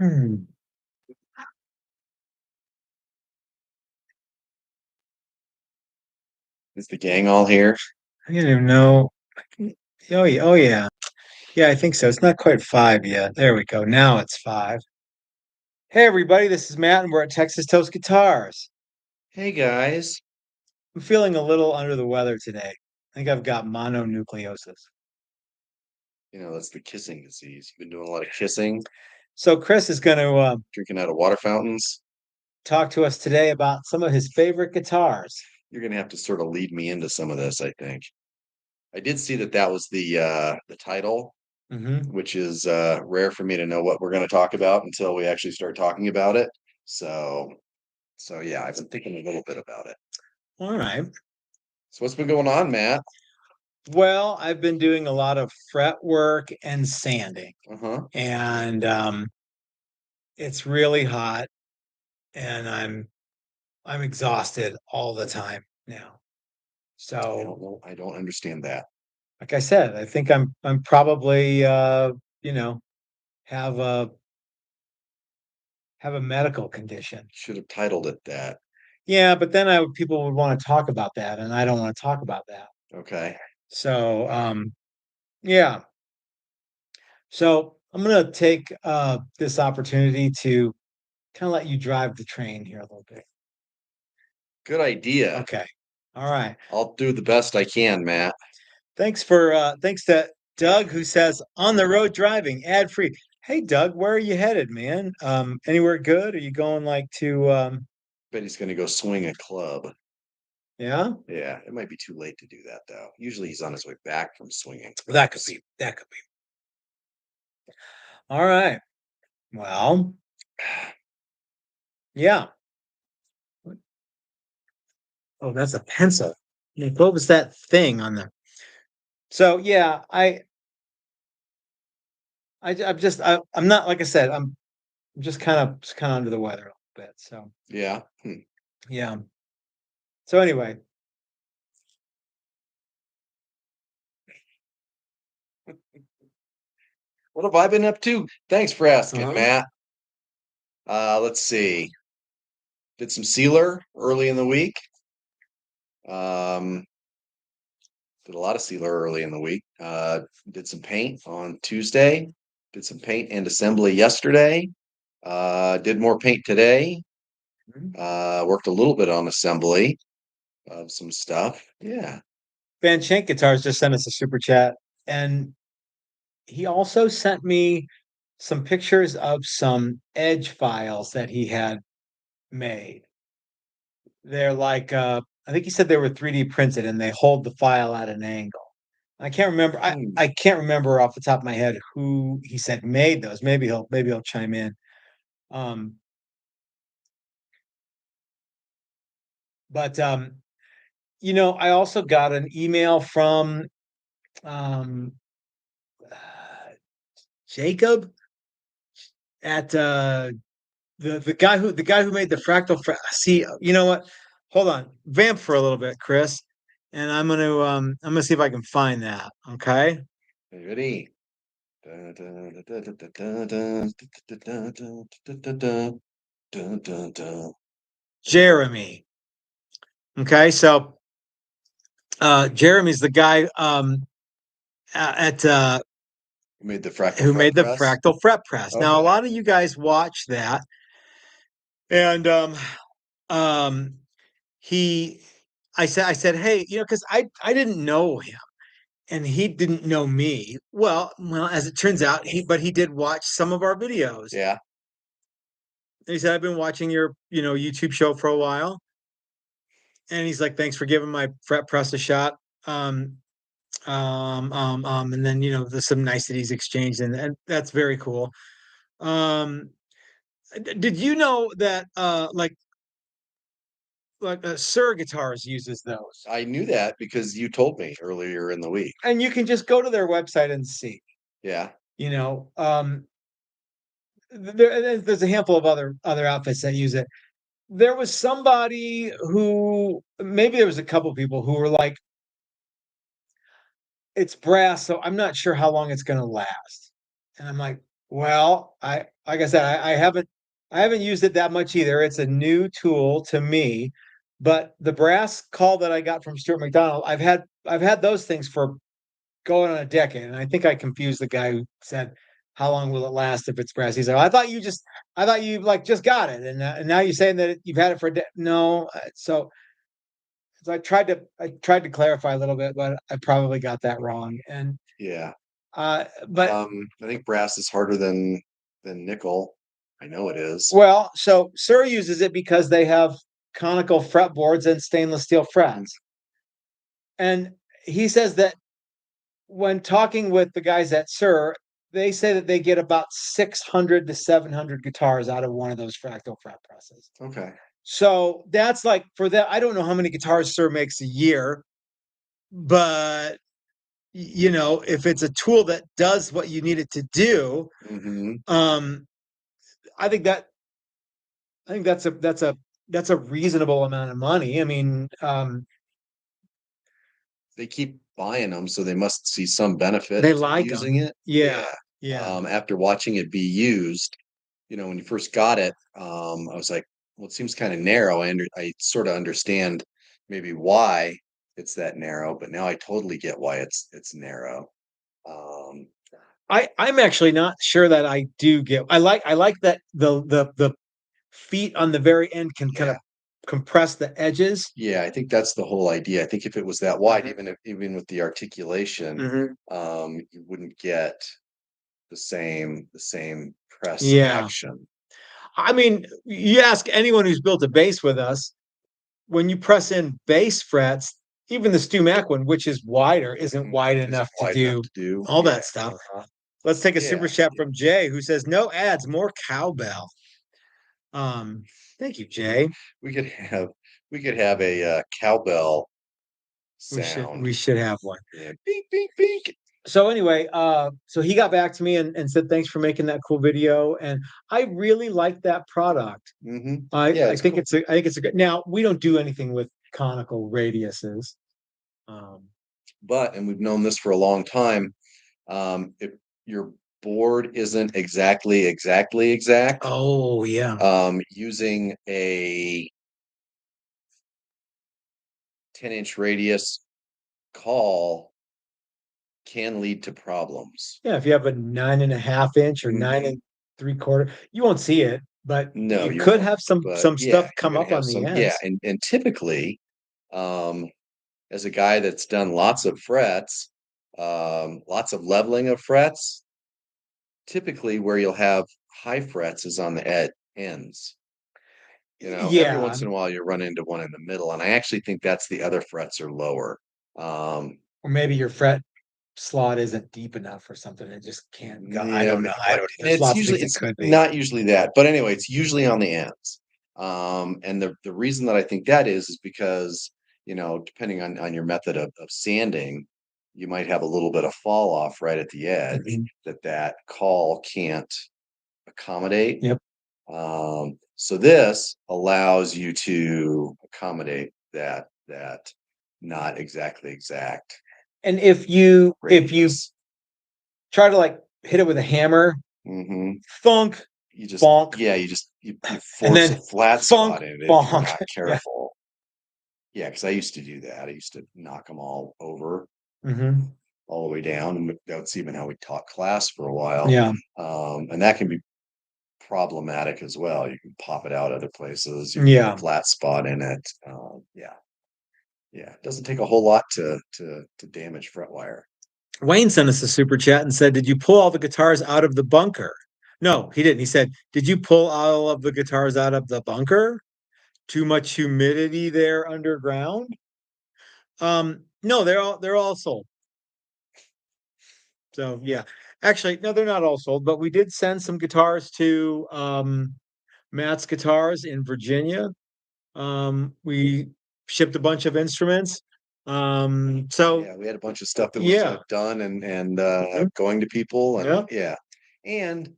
Hmm. Is the gang all here? I don't even know. Oh yeah, oh yeah. Yeah, I think so. It's not quite 5 yet. There we go. Now it's 5. Hey everybody, this is Matt and we're at Texas Toast Guitars. Hey guys. I'm feeling a little under the weather today. I think I've got mononucleosis. That's the kissing disease. You've been doing a lot of kissing, So Chris is going to drinking out of water fountains. talk to us today about some of his favorite guitars. You're gonna have to sort of lead me into some of this, I think. I did see that was the title, Mm-hmm. which is rare for me to know what we're gonna talk about until we actually start talking about it. So yeah, I've been thinking a little bit about it. All right. So what's been going on, Matt? Well, I've been doing a lot of fret work and sanding, Uh-huh. and it's really hot, and I'm exhausted all the time now. I So, don't know. I don't understand that. like I said, I think I'm probably you know, have a medical condition. Should have titled it that. Yeah, but then people would want to talk about that, and I don't want to talk about that. Okay. So, yeah. So I'm gonna take this opportunity to kind of let you drive the train here a little bit. Good idea. Okay. All right. I'll do the best I can, Matt. Thanks to Doug who says on the road driving ad free. Hey Doug, where are you headed, man? Anywhere good? Are you going like to Bet he's gonna go swing a club. yeah? Yeah, it might be too late to do that though. Usually he's on his way back from swinging That could clubs. be. That could be. All right. Well, yeah. Oh, that's a pencil. Like, what was that thing on the so yeah, I'm not like I said, I'm just kind of under the weather a little bit. So Yeah. yeah. So anyway, What have I been up to? Thanks for asking, uh-huh. Matt. Let's see. Did some sealer early in the week. Um, did a lot of sealer early in the week. Did some paint on Tuesday. Did some paint and assembly yesterday. Did more paint today. Worked a little bit on assembly of some stuff. Yeah. Van Shank Guitars just sent us a super chat, and he also sent me some pictures of some edge files that he had made. They're like I think he said they were 3D printed and they hold the file at an angle. I can't remember. I can't remember off the top of my head who he said made those. Maybe he'll chime in. Um, but I also got an email from um, uh, Jacob at the guy who made the see, you know what? Hold on. Vamp for a little bit, Chris. And I'm gonna see if I can find that. Okay. Ready? Jeremy. Okay, so Jeremy's the guy at Who made the fractal who fret made the press? fractal fret press. Now a Okay. lot of you guys watch that, and um he I said, hey, because I didn't know him and he didn't know me. Well, as it turns out, he did watch some of our videos. Yeah. And he said, I've been watching your, YouTube show for a while. And he's like, thanks for giving my fret press a shot. And then, there's some niceties exchanged and that's very cool. Um, did you know that Sir Guitars uses those? I knew that because you told me earlier in the week. And you can just go to their website and see, Yeah. you know, there's a handful of other outfits that use it. There was somebody who maybe there was a couple people who were like, it's brass, so I'm not sure how long it's going to last. And I'm like, Well, like I said, I haven't used it that much either. It's a new tool to me, but the brass call that I got from Stuart McDonald, I've had those things for going on a decade, and I think I confused the guy who said, "How long will it last if it's brass?" He's like, I thought you like just got it, and now you're saying that you've had it for a no." So I tried to clarify a little bit, but I probably got that wrong. And Yeah. but I think brass is harder than nickel. I know it is. well, so Sir uses it because they have conical fretboards and stainless steel Mm. frets, and he says that when talking with the guys at Sir, they say that they get about 600 to 700 guitars out of one of those fractal fret presses. Okay. So that's like for that. I don't know how many guitars Sir makes a year, but if it's a tool that does what you need it to do, Hmm. um, I think that I think that's a reasonable amount of money. I mean, They keep buying them, so they must see some benefit they to like using them. it. Yeah, Yeah. yeah, After watching it be used, when you first got it, I was like, well, it seems kind of narrow. I sort of understand maybe why it's that narrow, but now I totally get why it's narrow. Um, I'm actually not sure that I do get. I like that the feet on the very end can kind yeah. of compress the edges. Yeah, I think that's the whole idea. I think if it was that wide, Mhm, even with the articulation, mhm. you wouldn't get the same press Yeah. action. I mean, you ask anyone who's built a bass with us, when you press in bass frets, even the Stu Mac one, which is wider, isn't wide Isn't enough to wide enough do to do. all Yeah. that stuff. Uh-huh. Let's take a super Yeah. chat from Jay, who says, "No ads, more cowbell." Um, Thank you, We Jay. we could have we could have a cowbell We should sound. we should have one. Yeah. Bink, bink, bink. So anyway, so he got back to me and said thanks for making that cool video, and I really like that product. I Yeah, I it's think cool. it's a good. Now we don't do anything with conical radiuses. Um, And we've known this for a long time. If your board isn't exactly exact, oh yeah, using a 10-inch radius call can lead to problems. yeah. If you have a 9.5 inch or nine Hmm. and three quarter, you won't see it, but No, you you could won't. have some But some yeah, stuff you're come gonna up have on the some. Yeah, ends. and typically, um, as a guy that's done lots of frets, lots of leveling of frets, typically where you'll have high frets is on the ends. Every Yeah, once in a while you run into one in the middle, and I actually think that's the other frets are lower. Um, or maybe your fret slot isn't deep enough or something. It just can't go. I yeah, don't know. I don't. and There's lots of things it it's could be. not usually that, but anyway, it's usually on the ends. And the reason that I think that is because depending on your method of sanding, you might have a little bit of fall off right at the edge Mhm. that call can't accommodate. Yep. So this allows you to accommodate that not exactly exact And if you radius. try to like hit it with a hammer, Hmm. thunk, You just bonk, yeah, you and force a then flat funk, spot in it if you're bonk. not Yeah. careful. Yeah, because I used to do that. I used to knock them all over, Hmm. all the way down, and that's even how we taught class for a while. Yeah. And that can be problematic as well. You can pop it out other places. You can get a Yeah. flat spot in it. Yeah, yeah. It doesn't take a whole lot to damage fret wire. Wayne sent us a super chat and said, "Did you pull all the guitars out of the bunker?" No, he didn't. He said, "Did you pull all of the guitars out of the bunker? Too much humidity there underground?" No, they're all sold. So yeah. Actually, no, they're not all sold, but we did send some guitars to Matt's Guitars in Virginia. We shipped a bunch of instruments. So Yeah, we had a bunch of stuff that was yeah. done and Mhm. going to people, and Yeah. yeah, and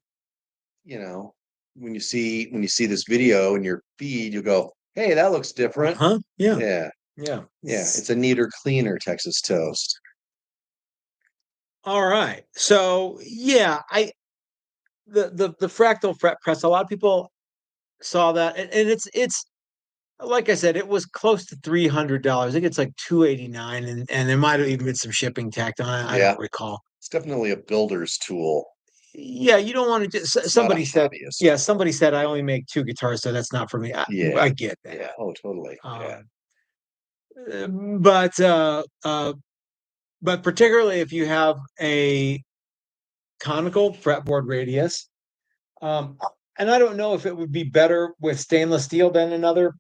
you know when you see this video in your feed, you go, "Hey, that looks different." Uh-huh. Yeah. Yeah, Yeah. yeah, it's a neater, cleaner Texas toast. All right. So yeah, the fractal fret press. A lot of people saw that, and it's like I said, it was close to $300. I think it's like 289, and there might have even been some shipping tacked on it. I Yeah, don't recall. it's definitely a builder's tool. Yeah, you don't want to just. It's not a hobbyist Yeah, tool. somebody said I only make two guitars, so that's not for me. Yeah, I get that. yeah. Oh, totally. Yeah. Um, but but particularly if you have a conical fretboard radius, um, and I don't know if it would be better with stainless steel than another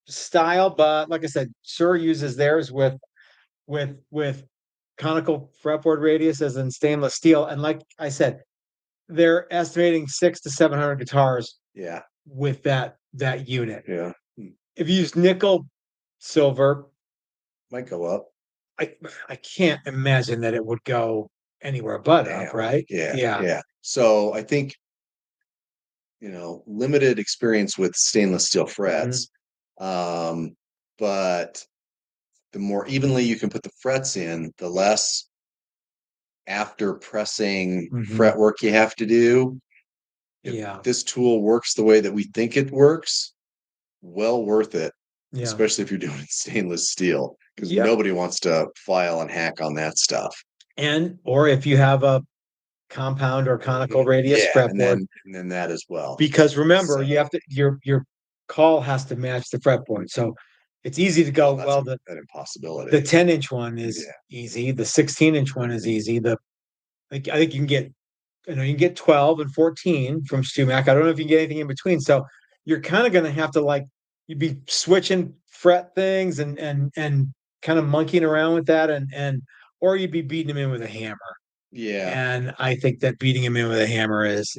style, but like I said, Shure uses theirs with conical fretboard radius as in stainless steel, and like I said, they're estimating 600 to 700 guitars Yeah. with that unit. Yeah. If you use nickel, silver, Might go up. I I can't imagine that it would go anywhere but up, Down. right? Yeah. Yeah. Yeah. So I think, limited experience with stainless steel Mhm. frets. Um, but the more evenly you can put the frets in, the less after pressing Mhm. fretwork you have to do. If Yeah. this tool works the way that we think it works, well worth it, Yeah. especially if you're doing stainless steel, because Yep. nobody wants to file and hack on that stuff. And or if you have a compound or conical radius Yeah, and fretboard, then that as well. because remember, So, you have to your call has to match the fretboard. So it's easy to go, well, that's well, an the impossibility. 10-inch one is Yeah. easy, the 16-inch one is easy. Like I think you can get, you can get 12 and 14 from Stumac. I don't know if you can get anything in between. So you're kind of going to have to, like, you'd be switching fret things and kind of monkeying around with that, and or you'd be beating them in with a hammer. Yeah. And I think that beating him in with a hammer is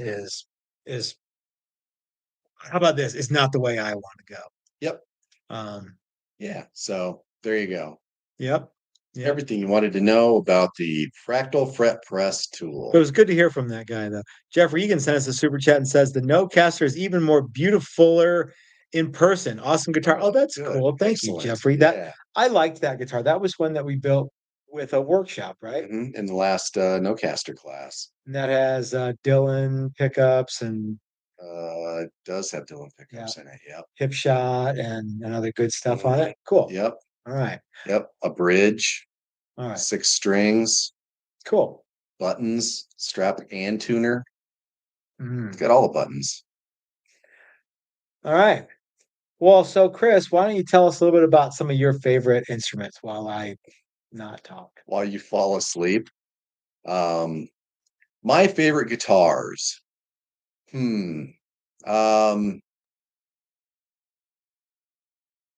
how about this? Is not the way I want to go. Yep. Um, Yeah. So there you go. yep, yep. Everything you wanted to know about the fractal fret press But it tool. was good to hear from that guy, though. Jeffrey Egan sent us a super chat and says the Nocaster is even more beautifuler in person. Awesome guitar. Oh, that's Good. cool. Thank you, Excellent. Jeffrey. That Yeah. I liked that guitar. That was one that we built with a workshop, right? In the last Nocaster class. And that has Dylan pickups and It does have Dylan yeah, pickups in it. Yep. Hipshot and other good stuff on it. Cool. Yep. All right. Yep. A bridge, All right. 6 strings, Cool. buttons, strap and tuner. It's Mhm. got all the buttons. All right. Well, so Chris, why don't you tell us a little bit about some of your favorite instruments while I not talk? While you fall asleep. Um, my favorite guitars. Hmm. I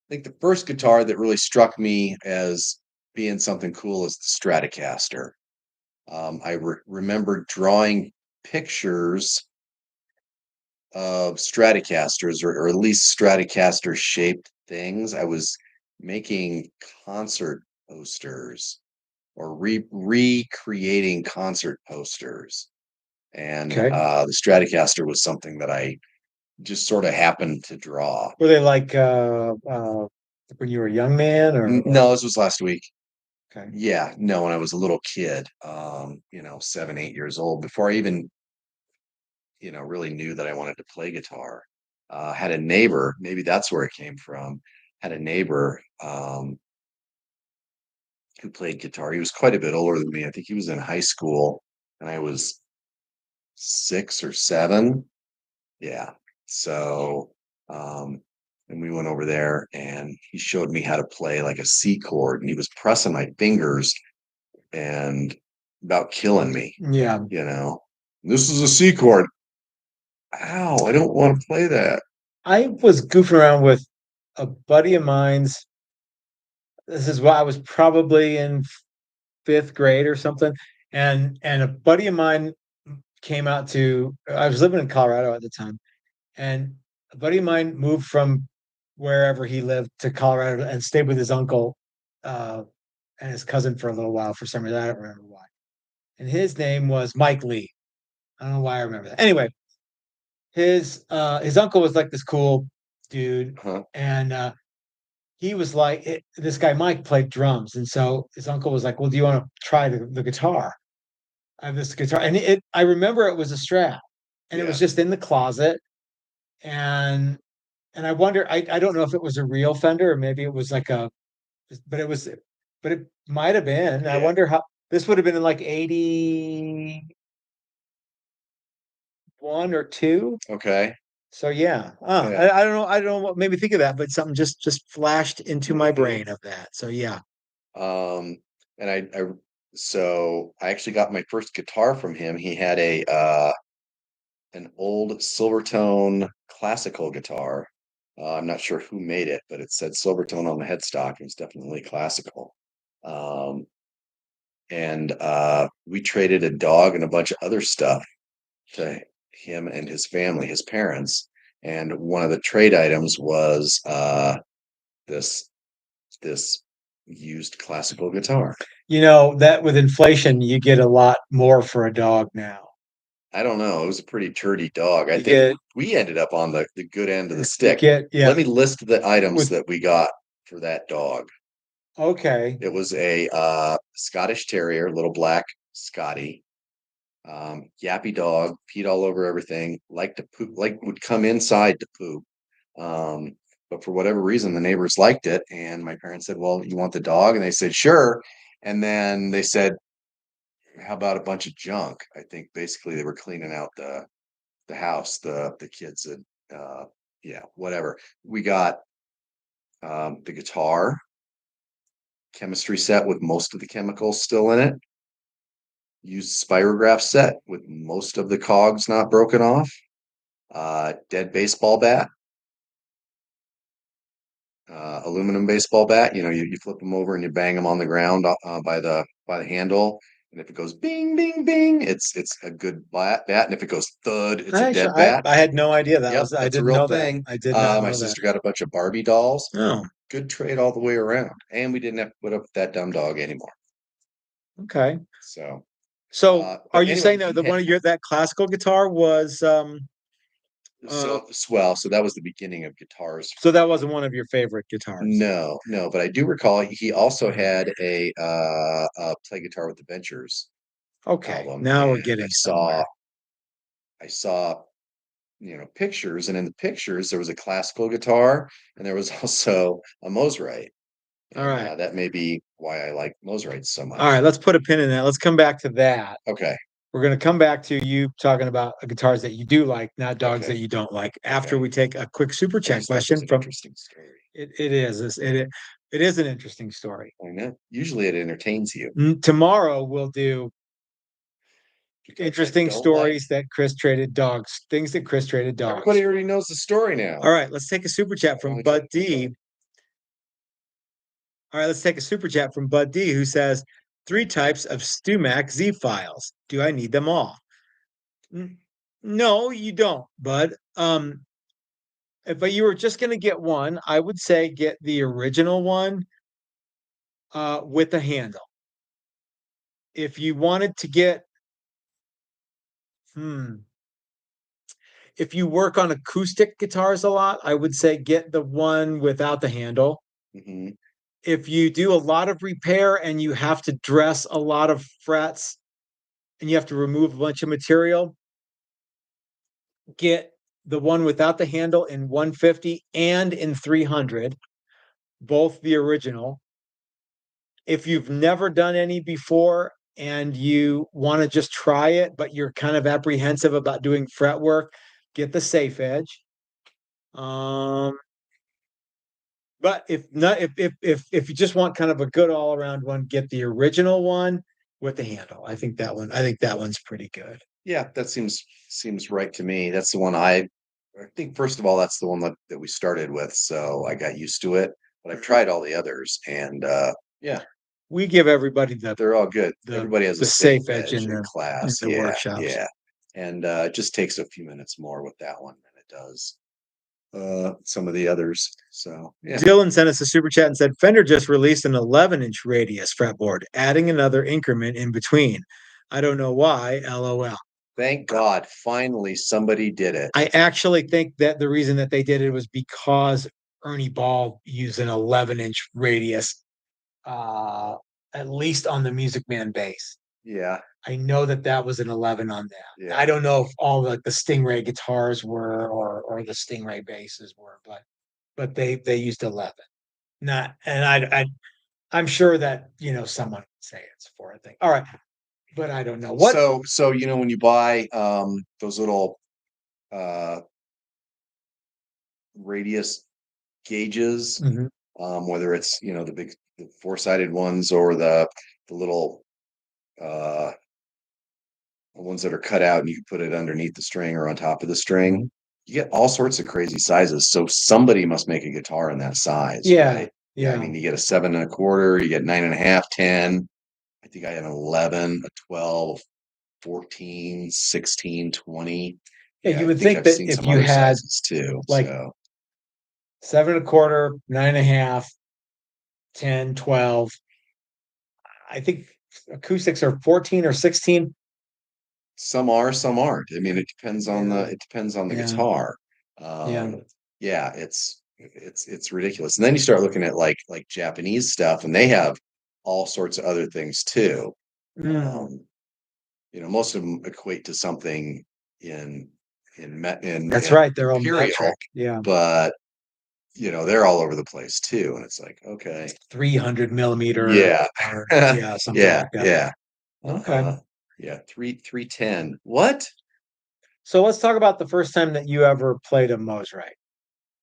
think the first guitar that really struck me as being something cool is the Stratocaster. I remember drawing pictures of Stratocasters, or at least Stratocaster shaped things. I was making concert posters or recreating concert posters. And Okay. the Stratocaster was something that I just sort of happened to draw. Were they like when you were a young man or No, this was last week. okay. Yeah, no, when I was a little kid, 7, 8 years old, before I even, really knew that I wanted to play guitar. Had a neighbor, maybe that's where it came from. Had a neighbor who played guitar. He was quite a bit older than me. I think he was in high school, and I was 6 or 7. Yeah. So, and we went over there and he showed me how to play like a C chord, and he was pressing my fingers and about killing me, Yeah. you know. This is a C chord. Ow, I don't want to play that. I was goofing around with a buddy of mine's. This is why I was probably in fifth grade or something. And a buddy of mine came out to I was living in Colorado at the time, and a buddy of mine moved from wherever he lived to Colorado and stayed with his uncle and his cousin for a little while for some reason. I don't remember why. And his name was Mike Lee. I don't know why I remember that. Anyway, his uncle was like this cool dude, Huh? and he was like this guy Mike played drums, and so his uncle was like, "Well, do you want to try the guitar? I have this guitar," and I remember it was a Strat, and it Yeah. was just in the closet. And I wonder, I don't know if it was a real Fender or maybe it was like but it was, but it might have been. I Yeah. wonder how this would have been in like 81 or 2. Okay. So yeah, Yeah. I don't know. I don't know what made me think of that, but something just flashed into my Mhm. brain of that. So yeah. Um, and so I actually got my first guitar from him. He had an old Silvertone classical guitar. I'm not sure who made it, but it said Silvertone on the headstock. It was definitely classical. Um, and we traded a dog and a bunch of other stuff to him and his family, his parents. And one of the trade items was this this used classical guitar. You know, that with inflation, you get a lot more for a dog now. I don't know. It was a pretty turdy dog. I You think get, we ended up on the good end of the you stick. get, yeah, Let me list the items with, that we got for that dog. okay. It was a Scottish Terrier, little black Scotty, yappy dog, peed all over everything, liked to poop, like would come inside to poop. But for whatever reason, the neighbors liked it, and my parents said, "Well, you want the dog?" And they said, "Sure." And then they said, "How about a bunch of junk?" I think basically they were cleaning out the house. The kids had, yeah, whatever. We got the guitar, chemistry set with most of the chemicals still in it. Used spirograph set with most of the cogs not broken off. Dead baseball bat, aluminum baseball bat. You know, you flip them over and you bang them on the ground by the handle. And if it goes bing, bing, bing, it's a good bat. And if it goes thud, it's a dead bat. I had no idea that Yep, was, I that's a didn't real know that. thing. I did not My know that. sister got a bunch of Barbie dolls. Oh, Good trade all the way around. And we didn't have to put up with that dumb dog anymore. okay. So, So are but you anyway, saying that he the had one of your, that classical guitar was, uh, so that was the beginning of guitars. so that wasn't one of your favorite guitars? No, no, but I do recall he also had a play guitar with the Ventures Okay, album, now we're and getting somewhere. I saw pictures, and in the pictures there was a classical guitar, and there was also a Mosrite, All and right. that may be why I like Mosrites so All right, much. let's put a pin in that. Let's come back to that. Okay, We're going to come back to you talking about guitars that you do like, not dogs that okay, you don't like, after okay. we take a quick super I chat always thought it was question an from, interesting story. it is an interesting story. I know. Usually it entertains you. Tomorrow we'll do Guitars I interesting don't like. stories that Chris traded dogs, things that Chris traded dogs. Everybody already knows the story now. All right, let's take a super chat I from only tried Bud one D. time. All right, let's take a super chat from Bud D, who says, 3 types of StuMac Z files. Do I need them all? No, you don't, Bud. If you were just going to get one, I would say get the original one with a handle. If you wanted to get, if you work on acoustic guitars a lot, I would say get the one without the handle. Mhm. If you do a lot of repair and you have to dress a lot of frets and you have to remove a bunch of material, get the one without the handle in 150 and in 300, both the original. If you've never done any before and you want to just try it, but you're kind of apprehensive about doing fret work, get the safe edge. But if not, if you just want kind of a good all around one, get the original one with the handle. I think that one's pretty good. Yeah, that seems right to me. That's the one I think first of all, that's the one that we started with, so I got used to it. But I've tried all the others, and yeah, We give everybody they're all good. the Everybody has a the safe safe edge edge in in in class. the Yeah, workshops. yeah. And it just takes a few minutes more with that one than it does some of the others. So yeah. Dylan sent us a super chat and said Fender just released an 11-inch radius fretboard, adding another increment in between. I don't know why. LOL. Thank God, finally somebody did it. I actually think that the reason that they did it was because Ernie Ball used an 11-inch radius, uh, at least on the Music Man bass. Yeah. I know that that was an 11 on that. Yeah. I don't know if all the Stingray guitars were or the Stingray basses were, but they used 11. Not and I'm sure that, someone would say it's 4, I think. All right, but I don't know. What So when you buy those little uh radius gauges, Mhm. whether it's the big the four-sided ones or the little uh ones that are cut out and you can put it underneath the string or on top of the string, Mhm. you get all sorts of crazy sizes. So somebody must make a guitar in that size, Yeah, right? Yeah, I yeah. mean, you get a 7 1/4, you get 9 1/2, 10. I think I had an 11, a 12, 14, 16, 20. Yeah, Yeah, you I would think think I've that seen if some you other had, sizes too. like, So 7 1/4, 9 1/2, 10, 12. I think acoustics are 14 or 16. some are, some aren't. I mean, Yeah, it depends on the yeah, guitar. yeah. Yeah, it's ridiculous. And then you start looking at like Japanese stuff, and they have all sorts of other things too. Mm, Um, most of them equate to something in that's in right, they're all imperial, metric. Yeah. but they're all over the place too. And it's like, okay, 300 millimeter yeah, or yeah, something yeah, like that. yeah, Okay. uh-huh, yeah, 310. What? So let's talk about the first time that you ever played a Mosrite.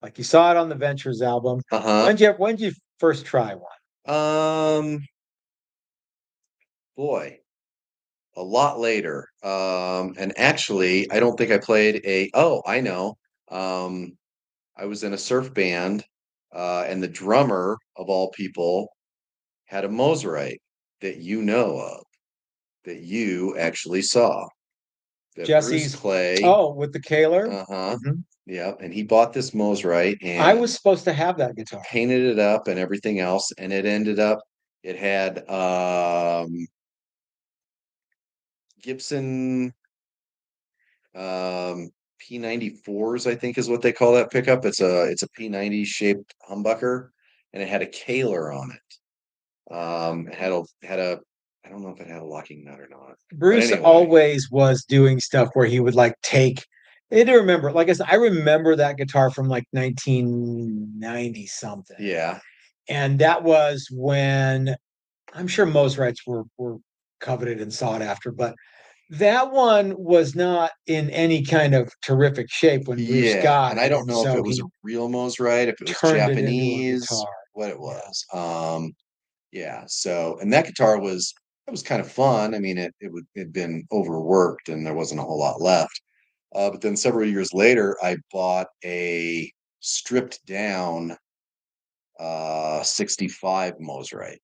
Like you saw it on the Ventures album. Uh-huh. When did you first try one? Boy, a lot later. And actually, I don't think I played oh, I know. Um, I was in a surf band, and the drummer of all people had a Mosrite that you know of, that you actually saw, that Bruce Jesse's Clay, Oh, with the Kaler? uh-huh, Mhm. yeah, and he bought this Mosrite I and was supposed to have that guitar. painted it up and everything else, and it had Gibson P94s, I think is what they call that pickup. It's a P90 shaped humbucker, and it had a Kaler on it. It had a I don't know if it had a locking nut or not, but Bruce anyway, always was doing stuff where he would like take I do remember, like I said, I remember that guitar from like 1990 something. yeah, And that was when I'm sure Mosrites were coveted and sought after, but that one was not in any kind of terrific shape when Bruce yeah, got and I it, don't and know if it so was he a real Mosrite, if it was turned it into a Japanese, guitar. what it Yeah. was. Yeah, so and that guitar was it was kind of fun. I mean, it'd been overworked and there wasn't a whole lot left. But then several years later, I bought a stripped down 65 Mosrite.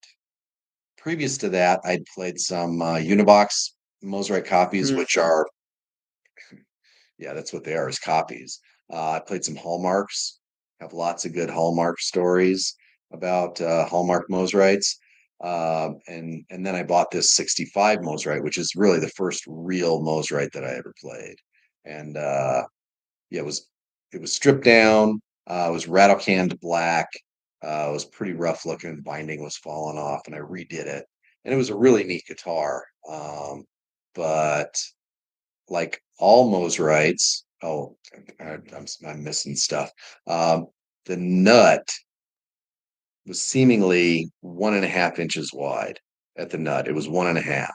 Previous to that, I'd played some Unibox Mosrite copies, Mm. which are, yeah, that's what they are, is copies. I played some Hallmarks, have lots of good Hallmark stories about Hallmark Mosrites. And then I bought this 65 Mosrite, which is really the first real Mosrite that I ever played. And yeah, it was stripped down. It was rattle canned black. It was pretty rough looking. The binding was falling off, and I redid it. And it was a really neat guitar. But like all Mosrites, I'm missing stuff. Um, the nut was seemingly 1.5 inches wide at the nut. It was 1.5.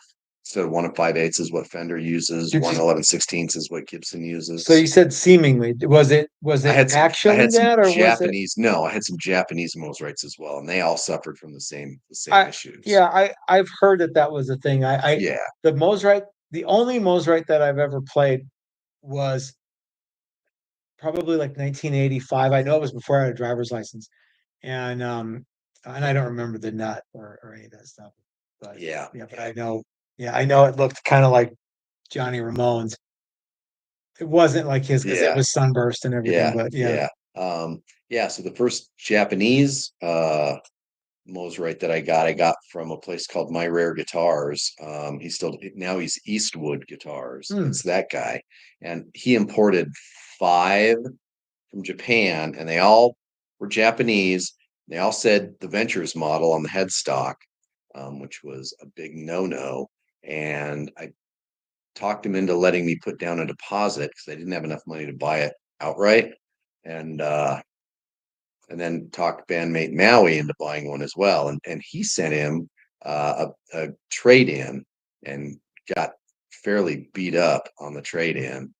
Instead of 1 5/8 is what Fender uses, Did one you 11/16 is what Gibson so you uses. said seemingly. Was I it had some I actually had some that or was it Japanese no, I had some Japanese Mosrites as well, and they all suffered from the same I issues. yeah, I've heard that that was a thing. Yeah. The Mosrite, the only Mosrite that I've ever played was probably like 1985. I know it was before I had a driver's license, and I don't remember the nut or any of that stuff. But Yeah. yeah, but Yeah. I know it looked kind of like Johnny Ramone's. It wasn't like his because it Yeah. was sunburst and everything. Yeah. But yeah, Yeah. Yeah, so the first Japanese Mosrite that I got from a place called My Rare Guitars. He's Eastwood Guitars. hmm, It's that guy. And he imported 5 from Japan, and they all were Japanese. They all said the Ventures model on the headstock, which was a big no-no. and I talked him into letting me put down a deposit because I didn't have enough money to buy it outright, and then talked bandmate Maui into buying one as well, and he sent him a trade in and got fairly beat up on the trade in.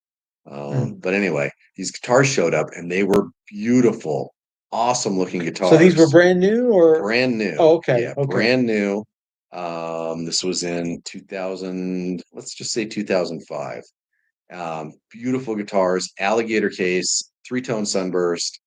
But anyway, these guitars showed up and they were beautiful, awesome looking So these were guitars. brand new or? Brand new. Oh, okay. Yeah, Okay. brand new. This was in 2000, let's just say 2005. Beautiful guitars, alligator case, three-tone sunburst,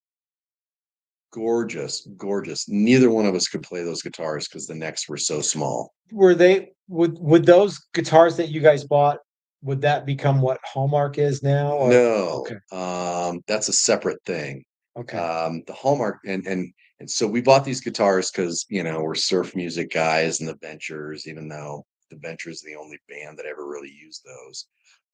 gorgeous, gorgeous. Neither one of us could play those guitars because the necks were so small. Would those guitars that you guys bought, would that become what Hallmark is now? Or No, okay. that's a separate thing. Okay. The Hallmark and so we bought these guitars because we're surf music guys and the Ventures, even though the Ventures are the only band that ever really used those.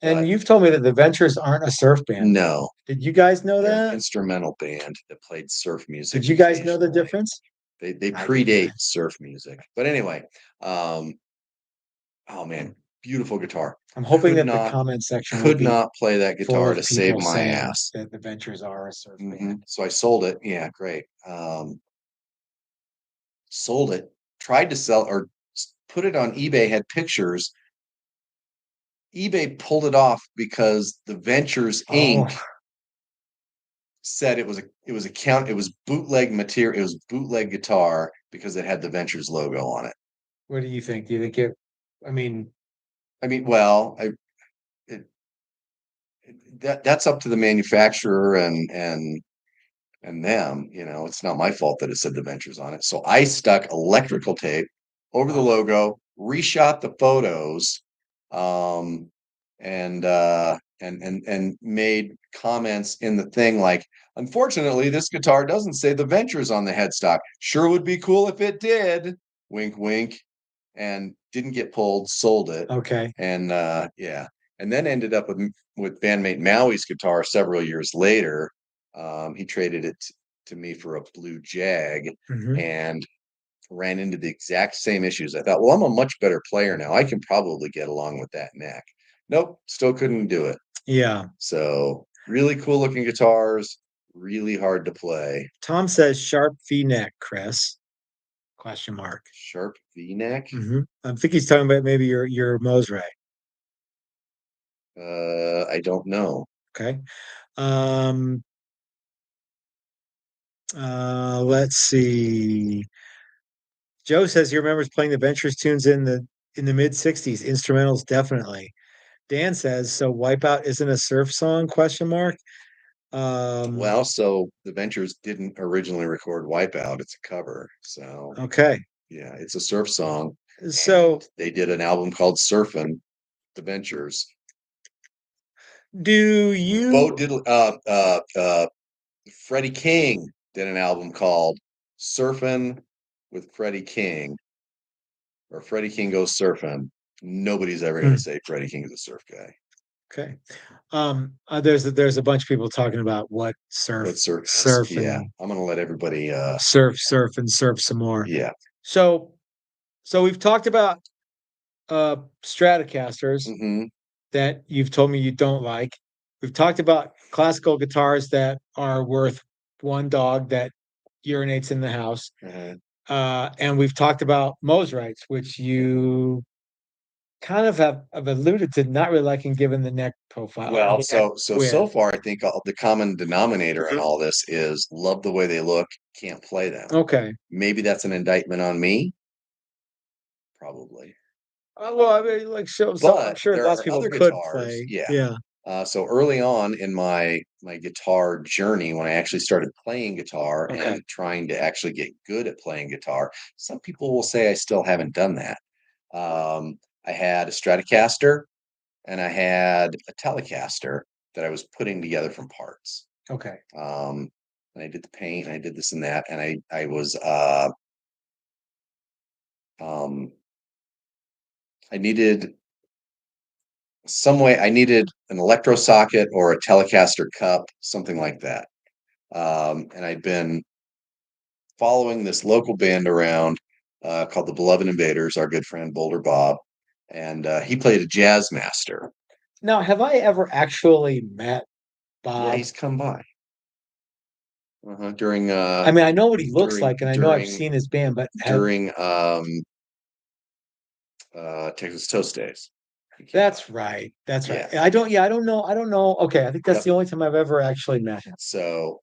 And But you've told me that the Ventures aren't a surf band. no, Did you guys know they're an that? instrumental band that played surf music Did you guys know the occasionally. difference? They I didn't. predate surf music. But anyway, um, oh man, beautiful guitar. I'm hoping Could that the not comment section will could be not play that full guitar of to save people my saying ass. that the Ventures are a surf Mhm. band. So I sold it. Yeah, great. Sold it. Tried to sell or put it on eBay. Had pictures. eBay pulled it off because the Ventures Oh, Inc. said it was bootleg material. It was bootleg guitar because it had the Ventures logo on it. what do you think? Do you think it? I mean, Well, it, that's up to the manufacturer and them. It's not my fault that it said the Ventures on it. So I stuck electrical tape over the oh, logo, reshot the photos, um, and made comments in the thing like, unfortunately, this guitar doesn't say the Ventures on the headstock. Sure would be cool if it did. Wink, wink. And didn't get pulled, sold it. okay. And yeah. And then ended up with bandmate Maui's guitar several years later. He traded it to me for a blue Jag Mhm. and ran into the exact same issues. I thought, well, I'm a much better player now. I can probably get along with that neck. Nope, still couldn't do it. Yeah. So really cool looking guitars, really hard to play. Tom says sharp V-neck, Chris. Question mark. Sharp V-neck. I think he's talking about maybe your Mosrite. I don't know. Okay. Um, let's see. Joe says he remembers playing the Ventures tunes in the mid '60s. Instrumentals, definitely. Dan says so. Wipeout isn't a surf song? Question mark. Well, so the Ventures didn't originally record Wipeout. It's a cover. So Okay. yeah, it's a surf song. So And they did an album called Surfin', the Ventures. do you? Bo did Freddie King did an album called Surfin' with Freddie King, or Freddie King Goes Surfing. Nobody's ever going to say Freddie King is a surf guy. Okay. There's a bunch of people talking about what What surf is? surf Yeah, and I'm going to let everybody. surf and surf some more. Yeah. So we've talked about Stratocasters Hmm. that you've told me you don't like. We've talked about classical guitars that are worth one dog that urinates in the house. Uh-huh. And we've talked about Mosrites, which you kind of have alluded to not really liking given the neck profile. Well, Neck so width. far, I think the common denominator in Mhm. all this is love the way they look, can't play them. Okay. Maybe that's an indictment on me, probably. Well, I mean, like, so I'm But sure there lots of are people other could guitars, play. yeah. Yeah. So early on in my guitar journey, when I actually started playing guitar Okay. and trying to actually get good at playing guitar, some people will say I still haven't done that. I had a Stratocaster and I had a Telecaster that I was putting together from parts. Okay. And I did the paint, and I did this and that, and I was um, I needed I needed an electro socket or a Telecaster cup, something like that. And I'd been following this local band around called the Beloved Invaders, our good friend Boulder Bob, and he played a Jazzmaster. Now, have I ever actually met Yeah, Bob? he's come by during. I mean, I know what he looks during like, and I know I've seen his band, but during Texas Toast Days. that's right. That's right. Yeah. I don't. Yeah, I don't know. I don't know. Okay, I think that's Yep. the only time I've ever actually met him. So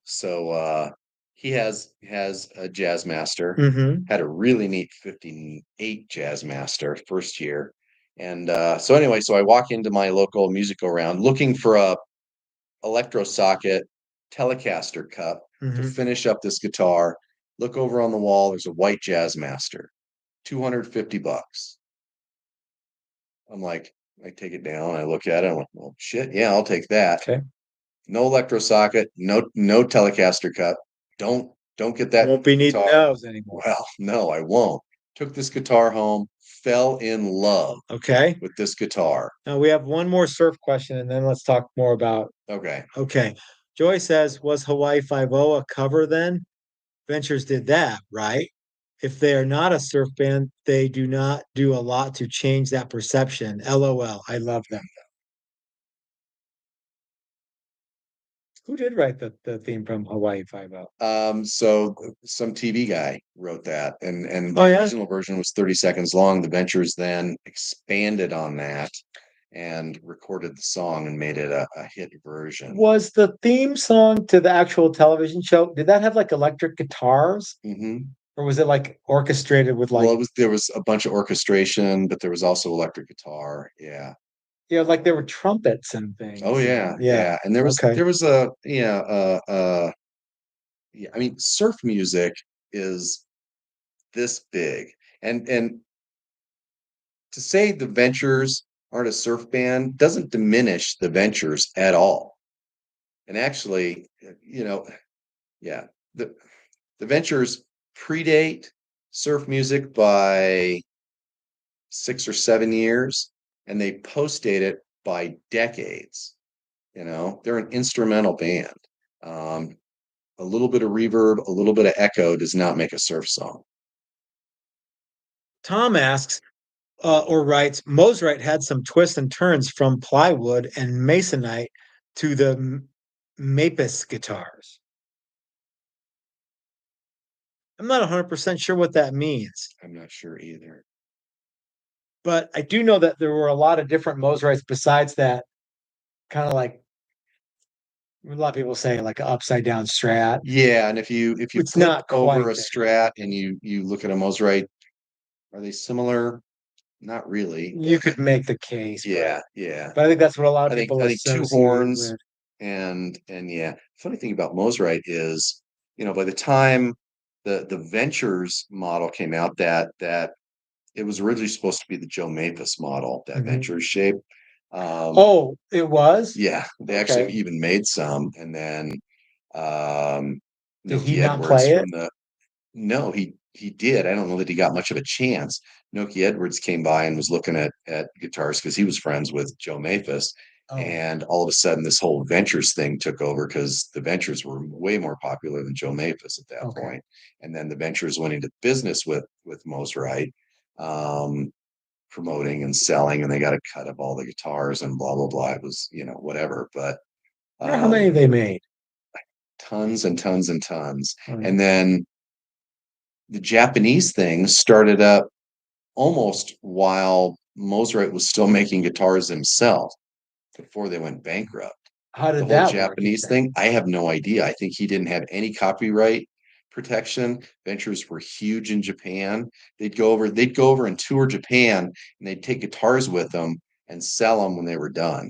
he has a Jazzmaster. Mm-hmm. Had a really neat 58 Jazzmaster first year. And so anyway, so I walk into my local music around looking for a electro socket Telecaster cup to Mm-hmm. finish up this guitar. Look over on the wall, there's a white Jazzmaster, $250. I'm like, I take it down, I look at it, I'm like, well, shit, yeah, I'll take that. Okay. No electro socket, no Telecaster cup. Don't get that Won't be needing guitar. those anymore. Well, no, I won't. Took this guitar home, fell in love Okay. with this guitar. Now we have one more surf question, and then let's talk more about. Okay. Okay. Joy says, "Was Hawaii Five-O a cover then? Ventures did that, right? If they are not a surf band, they do not do a lot to change that perception. LOL. I love them." Who did write the theme from Hawaii Five-O? So some TV guy wrote that, and Oh the yeah. original version was 30 seconds long. The Ventures then expanded on that and recorded the song and made it a hit version. Was the theme song to the actual television show, did that have like electric guitars? Mm-hmm. Or was it like orchestrated with like, Well, there was a bunch of orchestration, but there was also electric guitar. Yeah. like there were trumpets and Oh things. yeah, Yeah. yeah. And there was Okay. a yeah, I mean, surf music is this big. And to say the Ventures aren't a surf band doesn't diminish the Ventures at all. And actually, yeah, the the Ventures predate surf music by 6 or 7 years, and they postdate it by decades. They're an instrumental band. Um, a little bit of reverb, a little bit of echo does not make a surf song. Tom asks, or writes, Mosrite had some twists and turns from plywood and masonite to the Mapis guitars. I'm not 100% sure what that means, I'm not sure either. but I do know that there were a lot of different Mosrites besides that kind of like a lot of people say like an upside down strat. Yeah, and if you It's flip not over quite a there. Strat and you look at a Mosrite, are they similar? Not really, You but could make the case, yeah, yeah. but I think that's what a lot of I think people I think two associate horns with. and yeah. Funny thing about Mosrite is, by the time the Ventures model came out, that it was originally supposed to be the Joe Mapus model, that Mhm. Ventures shape. Oh, it was? Yeah, they actually Okay. even made some, and then um, Did he Noki not Edwards play it? from the no, he did. I don't know that he got much of a chance. Noki Edwards came by and was looking at guitars because he was friends with Joe Mapus. Oh, And all of a sudden, this whole Ventures thing took over because the Ventures were way more popular than Joe Mapus at that okay. point. And then the Ventures went into business with Mosrite, um, promoting and selling, and they got a cut of all the guitars and blah blah blah. It was whatever, but I wonder how many um, they made. tons and tons and tons. Oh, yeah. And then the Japanese thing started up almost while Mosrite was still making guitars himself before they went bankrupt. How The did whole that work, you Japanese think? thing, I have no idea. I think he didn't have any copyright protection. Ventures were huge in Japan. They'd go over and tour Japan, and they'd take guitars with them and sell them when they were done.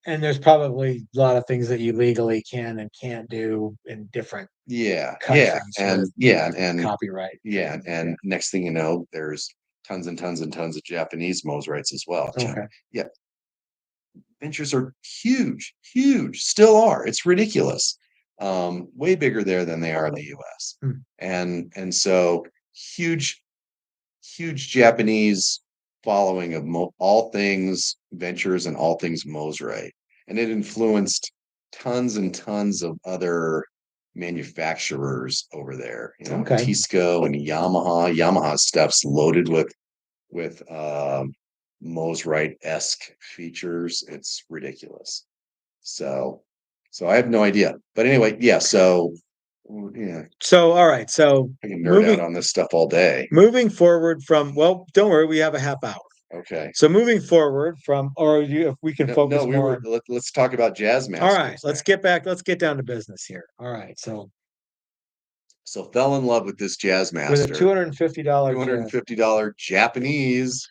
And there's probably a lot of things that you legally can and can't do in different Yeah, yeah, countries and with yeah, and copyright yeah, things. Yeah. and next thing you know, there's tons and tons and tons of Japanese Mosrites as well. Okay. Yeah, Ventures are huge, huge, still are. It's ridiculous. Way bigger there than they are in the US. Hmm. And so huge, huge Japanese following of all things Ventures and all things Mosrite. And it influenced tons and tons of other manufacturers over there. Okay. Tisco and Yamaha. Yamaha stuff's loaded with Mosrite-esque features. It's ridiculous. So I have no idea. But anyway, yeah. So yeah, So, all right. So I can nerd out moving on this stuff all day. moving forward from, well, don't worry, we have a half hour. Okay. So moving forward from, or you, if we can No, focus we more were. on. Let's talk about All right, Jazzmasters let's then. get back. Let's get down to business here. All right. So So fell in love with this with a Jazzmaster, $250 jazz. $250 Japanese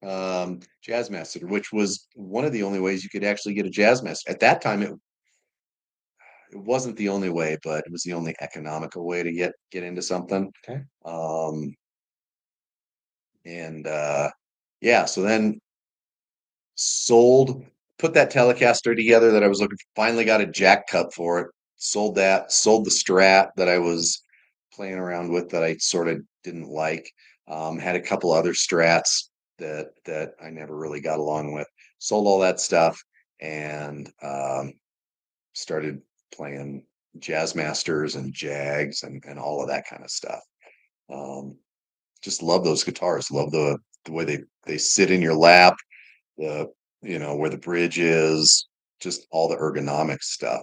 Jazzmaster, which was one of the only ways you could actually get a Jazzmaster. At that time, it wasn't the only way, but it was the only economical way to get into something. Okay. Um, and yeah, so then sold, put that Telecaster together that I was looking for, finally got a jack cut for it, sold that, sold the Strat that I was playing around with that I sort of didn't like. Had a couple other Strats that I never really got along with. Sold all that stuff and started playing Jazzmasters and Jags and all of that kind of stuff. Um, just love those guitars. Love the way they sit in your lap. The where the bridge is. Just all the ergonomic stuff.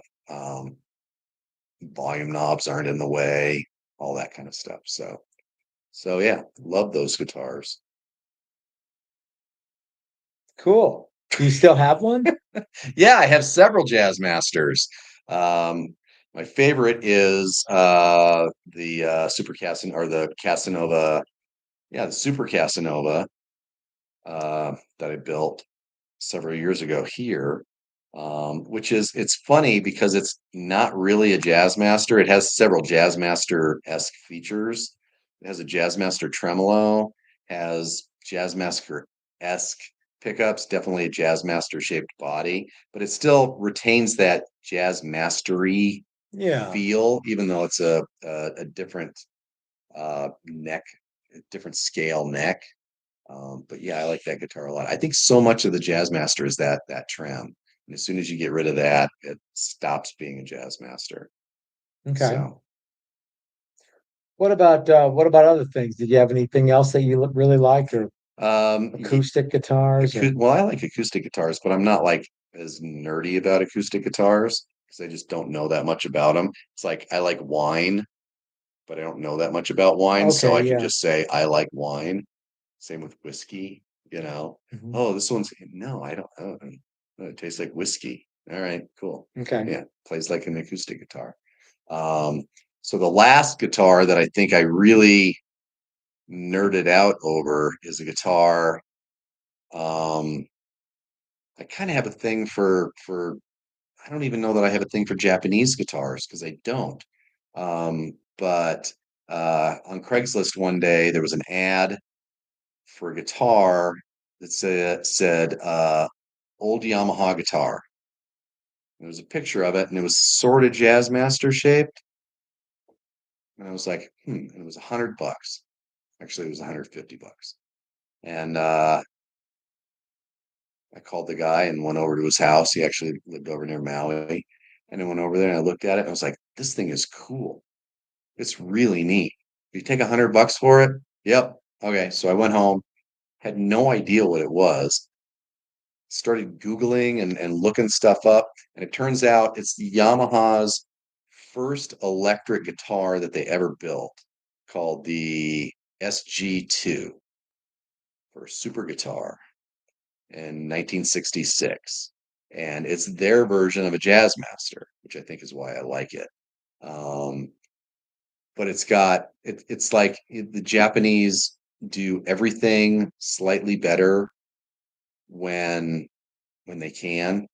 Volume knobs aren't in the way. All that kind of stuff. So yeah, love those guitars. Cool. Do you still have one? Yeah, I have several Jazzmasters. My favorite is the Super Casanova or the Casanova. Yeah, the Super Casanova that I built several years ago here. Which is it's funny because it's not really a Jazzmaster. It has several Jazzmaster-esque features. It has a Jazzmaster tremolo, has Jazzmaster-esque pickups, definitely a Jazzmaster shaped body, but it still retains that Jazzmastery Yeah. feel, even though it's a different neck, a different scale neck. But yeah, I like that guitar a lot. I think so much of the Jazzmaster is that trem. And as soon as you get rid of that, it stops being a Jazzmaster. Okay. So What about other things? Did you have anything else that you really liked, or y- acoustic guitars, or well, I like acoustic guitars, but I'm not like as nerdy about acoustic guitars because I just don't know that much about them. It's like I like wine, but I don't know that much about wine, so okay, I can yeah. just say I like wine. Same with whiskey, you know. Mhm. Oh, this one's no, I don't. Oh, it tastes like whiskey. All right, cool. Okay. Yeah, plays like an acoustic guitar. Um, so the last guitar that I think I really nerded out over is a guitar. Um, I kind of have a thing for. I don't even know that I have a thing for Japanese guitars because I don't. But on Craigslist one day there was an ad for a guitar that said old Yamaha guitar. There was a picture of it, and it was sort of Jazzmaster shaped. And I was like, and it was $100. Actually, it was $150. And I called the guy and went over to his house. He actually lived over near Maui. And I went over there and I looked at it and I was like, this thing is cool. It's really neat. You take $100 for it? Yep. Okay. So I went home, had no idea what it was, started Googling and looking stuff up. And it turns out it's the Yamaha's first electric guitar that they ever built called the SG2 for super guitar in 1966. And it's their version of a Jazzmaster, which I think is why I like it. Um, but it's like the Japanese do everything slightly better when they can.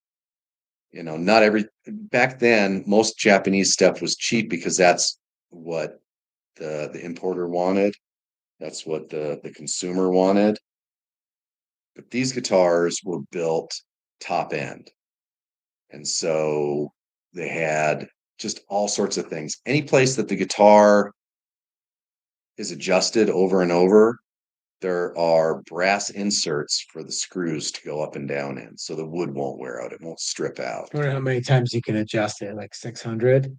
Not every back then, most Japanese stuff was cheap because that's what the importer wanted. That's what the consumer wanted. But these guitars were built top end. And so they had just all sorts of things. Any place that the guitar is adjusted over and over, there are brass inserts for the screws to go up and down in. So the wood won't wear out. It won't strip out. I wonder how many times you can adjust it, like 600.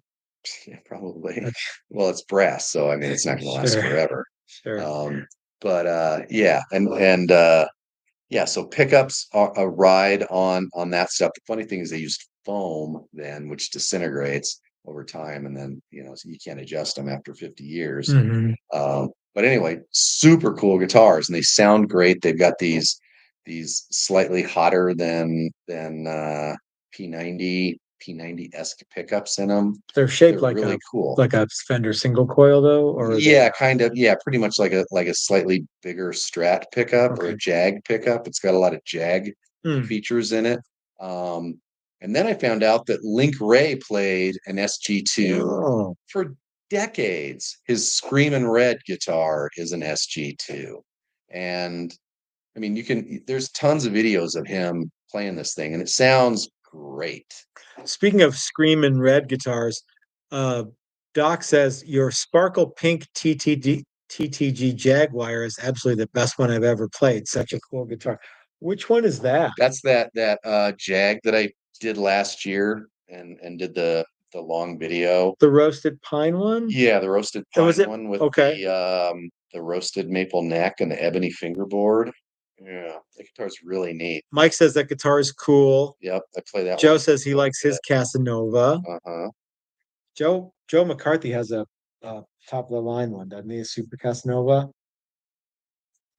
Yeah, probably. Okay. Well, it's brass, so I mean it's not gonna last Sure, forever. sure. Um, but yeah, and Yeah, so pickups are a ride on that stuff. The funny thing is they used foam then, which disintegrates over time, and then so you can't adjust them after 50 years. Mhm. But anyway, super cool guitars, and they sound great. They've got these slightly hotter than P90 esque pickups in them. They're shaped They're really cool. like a Fender single coil though, or are they Yeah, kind of. Yeah, pretty much like a slightly bigger Strat pickup or a okay. Jag pickup. It's got a lot of Jag Mm. features in it. Um, and then I found out that Link Ray played an SG2 Oh, for decades. His Screamin' Red guitar is an SG2. And I mean, there's tons of videos of him playing this thing, and it sounds great. speaking of Screamin' Red guitars, uh, Doc says your sparkle pink TTG Jaguar is absolutely the best one I've ever played. Such a cool guitar. Which one is that? That's that Jag that I did last year and did the long video. The roasted pine one? Yeah, the roasted And was pine it one with okay? the roasted maple neck and the ebony fingerboard. Yeah, the guitar's really neat. Mike says that guitar is cool. Yep, I play that Joe one says he quite a likes his bit. Casanova. Uh-huh. Joe McCarthy has a top of the line one, doesn't he? A Super Casanova.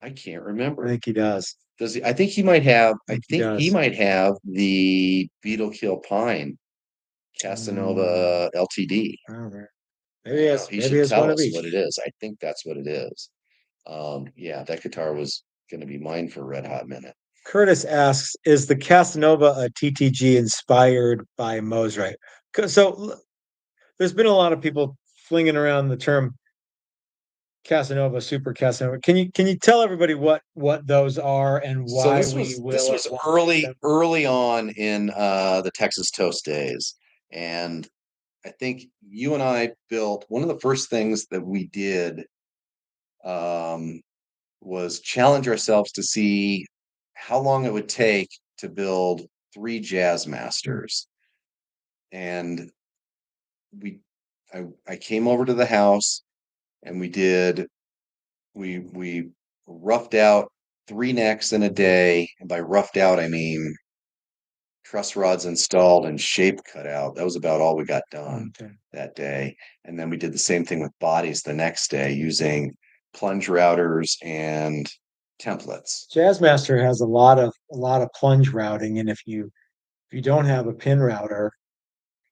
I can't I remember. think he does. Does he? I think he might have. I I think he think he does. might have the Beetle Kill Pine Mm, Casanova LTD. I don't know. I don't know. He Maybe he should has one tell of us each. what it is. I think that's what it is. Yeah, that guitar was going to be mine for a red hot minute. Curtis asks, "Is the Casanova a TTG inspired by Mosrite?" So there's been a lot of people flinging around the term Casanova, Super Casanova. Can you tell everybody what those are and So why this we was will this or was won't make early them? early on in the Texas Toast days, and I think you and I built one of the first things that we did um, was challenge ourselves to see how long it would take to build three Hmm. Jazzmasters, and we I came over to the house and we roughed out three necks in a day, and by roughed out I mean truss rods installed and shape cut out. That was about all we got done Okay. that day. And then we did the same thing with bodies the next day using plunge routers and templates. Jazzmaster has a lot of plunge routing, and if you don't have a pin router,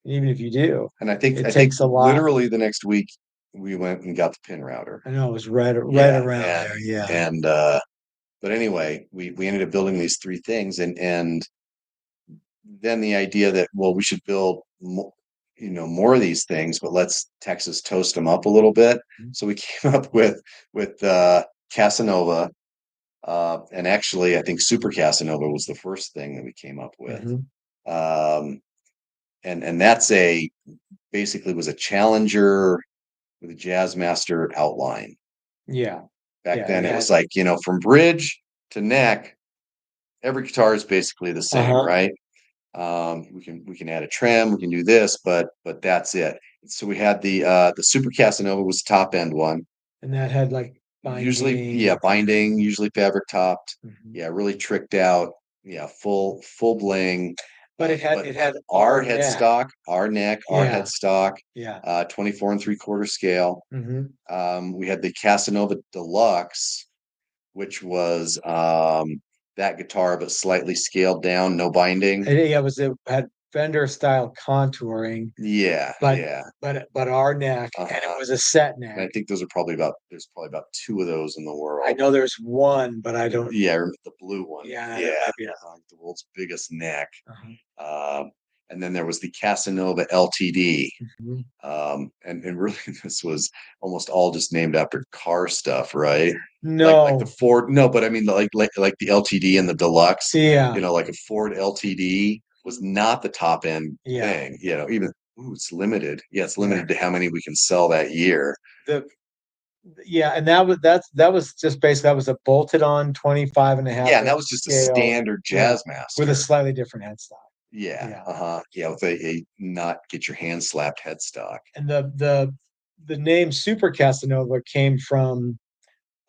even if you do, And I think it I think takes a lot. literally the next week we went and got the pin router. I know it was right Yeah, around and there. Yeah. and but anyway, we ended up building these three things, and then the idea that, well, we should build more of these things, but let's Texas toast them up a little bit. So we came up with Casanova, and actually I think Super Casanova was the first thing that we came up with. Mhm. um, and that's a basically was a Challenger with a Jazzmaster outline. Yeah. Back Yeah. then It it was had. like, from bridge to neck, every guitar is basically the same, Uh-huh. right? We can add a trim, we can do this, but that's it. So we had the Super Casanova was top end one. And that had like Usually, binding. yeah, binding, usually fabric topped. Mhm. Yeah, really tricked out. Yeah, full bling. But But it had our our neck. headstock, our neck, our Yeah. headstock, Yeah. 24 3/4 scale. Hmm. We had the Casanova Deluxe, which was that guitar, but slightly scaled down, no binding. It had Fender style contouring, Yeah, but yeah. but our neck, and it Uh-huh. was a set And I neck. think there's probably about two of those in the I world. know there's one, but I don't. Yeah, I remember the blue one. Yeah, there Yeah, might be. the world's biggest neck. Uh-huh. Um, and then there was the Casanova LTD. Mhm. And really, this was almost all just named after car stuff, right? Like the No. Ford. No, but I mean, like the LTD and the Deluxe. Yeah. Like a Ford LTD was not the top end Yeah. thing. Even it's limited. Yeah, it's Yeah. limited to how many we can sell that year. The Yeah, and that was just basically that was a bolted on 25 and a half Yeah, and that inch was just a scale. standard Yeah, with a Jazzmaster. slightly different headstock. Yeah, Yeah. yeah, with a not get your hand slapped headstock. And the name Super Casanova came from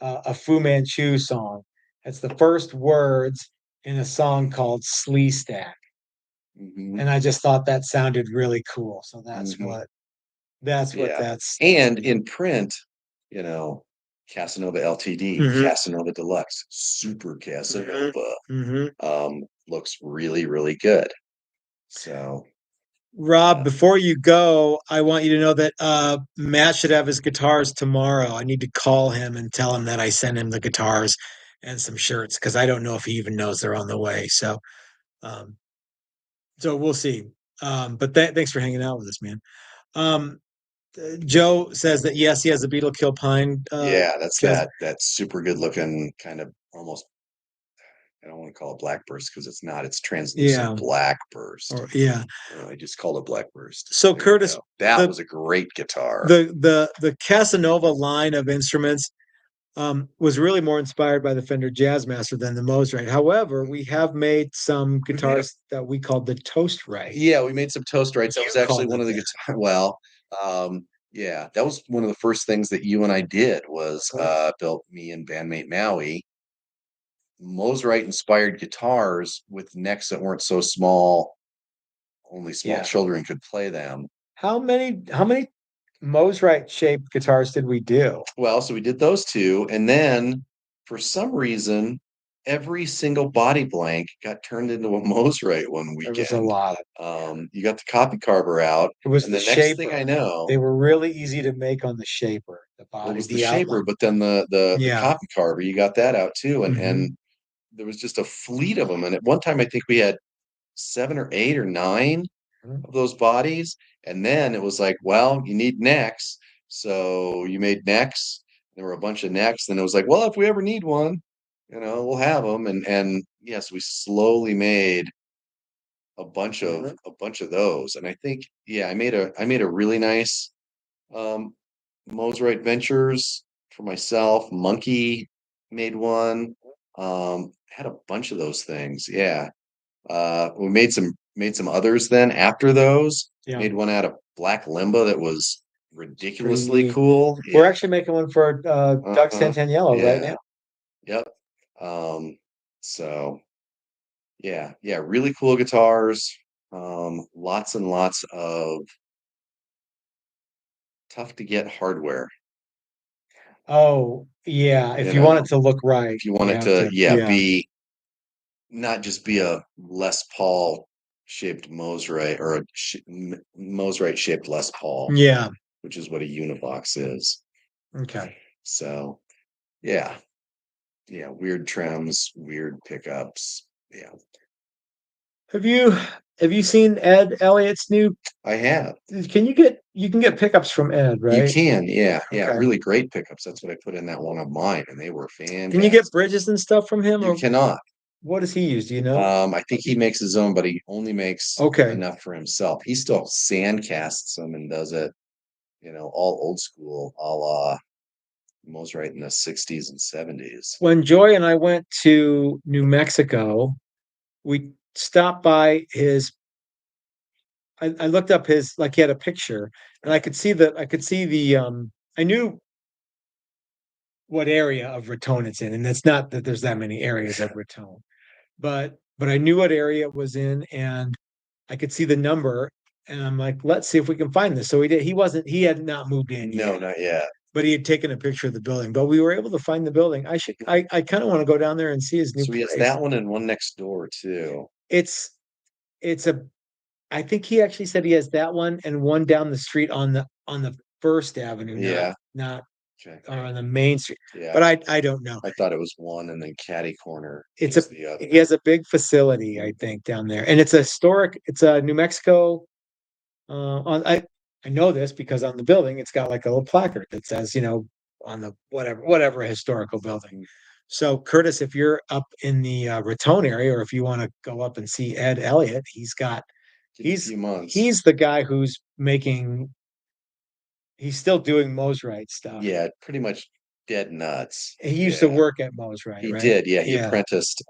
a Fu Manchu song, It's the first words in a song called Slee Stack. Mhm. And I just thought that sounded really cool. So Mhm. that's what Yeah. that's. And in print, you know, Casanova LTD, Mhm, Casanova Deluxe, Super mhm, Casanova, mhm. looks really, really good. So, Rob, uh, before you go, I want you to know that Matt should have his guitars tomorrow. I need to call him and tell him that I sent him the guitars and some shirts because I don't know if he even knows they're on the way. Um, so we'll see. But thanks for hanging out with us, man. Um, Joe says that yes, he has a Beetle Kill Pine. yeah, that's Cas- that super good looking kind of almost, I don't want to call it black burst because it's not, it's translucent yeah, black burst. or yeah. I just called it black burst. So There you Curtis, go. That the was a great guitar. the Casanova line of instruments was really more inspired by the Fender Jazzmaster than the Mosrite. However, we have made some We made a guitars that we called the Toast Right. Yeah, we made some toast rights. That You was actually called one it of the that. guitar. Well, yeah, that was one of the first things that you and I did was built me and bandmate Maui Mosrite inspired guitars with necks that weren't so small. Only small Yeah. children could play them. How many Mosrite shaped guitars did we do? Well, so we did those two, and then for some reason, every single body blank got turned into a Mosrite one There was a weekend. lot. You got the copy carver out, It was and the the next thing shaper. I know, They were really easy to make on the shaper, the well, it body, was the the shaper, outline. but then the Yeah. copy carver, you got that out too, and Hmm. there was just a fleet of them. And at one time, I think we had 7 or 8 or 9 of those bodies. And then it was like, well, you need necks. So you made necks. There were a bunch of necks. And it was like, well, if we ever need one, we'll have them. And yes, we slowly made Hmm. a bunch of those. And I think, yeah, I made a really nice um Mosrite Ventures for myself. Monkey made one. Had a bunch of those things. Yeah. We made some others then after those. Yeah. Made one out of black limba that was It's pretty ridiculously neat. cool. We're Yeah. actually making one for Doug's Uh-huh. 1010 Yellow right Yeah. now. Yep. So yeah, yeah, really cool guitars. Lots and lots of tough to get hardware. Oh, yeah. If You you want it know, to look right, if you you want it have to, to. yeah, Yeah. be not just be a Les Paul shaped Mosrite or a Mosrite shaped Les Paul, Yeah. which is what a univox is. Okay. So yeah, yeah, weird trims, weird pickups. Yeah, Have you have you seen Ed Elliott's new? I have. You can get pickups from Ed, You right? can, yeah, yeah, Okay. really great pickups. That's what I put in that one of mine, and they were Can you get fantastic. bridges and stuff from him, You or cannot. what does he use? Do you know? I think he makes his own, but he only makes Okay. enough for himself. He still sand casts them and does it, all old school, a la Mosrite in the 60s and 70s. When Joy and I went to New Mexico, we stopped by his. I looked up his, like, he had a picture, and I could see the. I knew what area of Raton it's in, and it's not that there's that many areas of Raton, but I knew what area it was in, and I could see the number, and I'm like, let's see if we can find this. So we did. He had not moved in No, yet, not yet. but he had taken a picture of the building. But we were able to find the building. I kind of want to go down there and see his new So he has place. that one and one next door too. It's it's a I think he actually said he has that one and one down the street on the First Avenue, not Yeah. not Okay. on the main street. Yeah. But I don't know. I thought it was one and then Caddy Corner It's a was the other. He has a big facility, I think, down there, and it's a New Mexico. On I know this because on the building it's got like a little placard that says, on the whatever historical building. Mm, So Curtis, if you're up in the Raton area, or if you want to go up and see Ed Elliott, give it a few months. he's the guy he's still doing Mosrite stuff. Yeah, pretty much dead nuts. He used to Yeah. work at Mosrite, He right? did. Yeah, he Yeah. apprenticed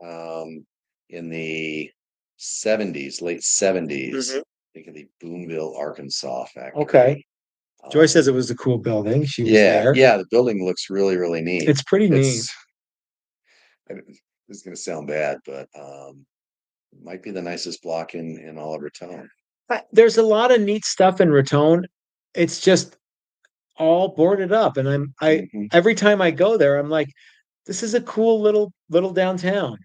in the 70s, late 70s. Mhm. I think in the Boonville, Arkansas Okay. factory. Joy Um, says it was a cool building. She was yeah, there. yeah, the building looks really, really neat. It's pretty neat. It's This is going to sound bad, but it might be the nicest block in all of Raton. There's a lot of neat stuff in Raton. It's just all boarded up, and Mhm. every time I go there, I'm like, this is a cool little downtown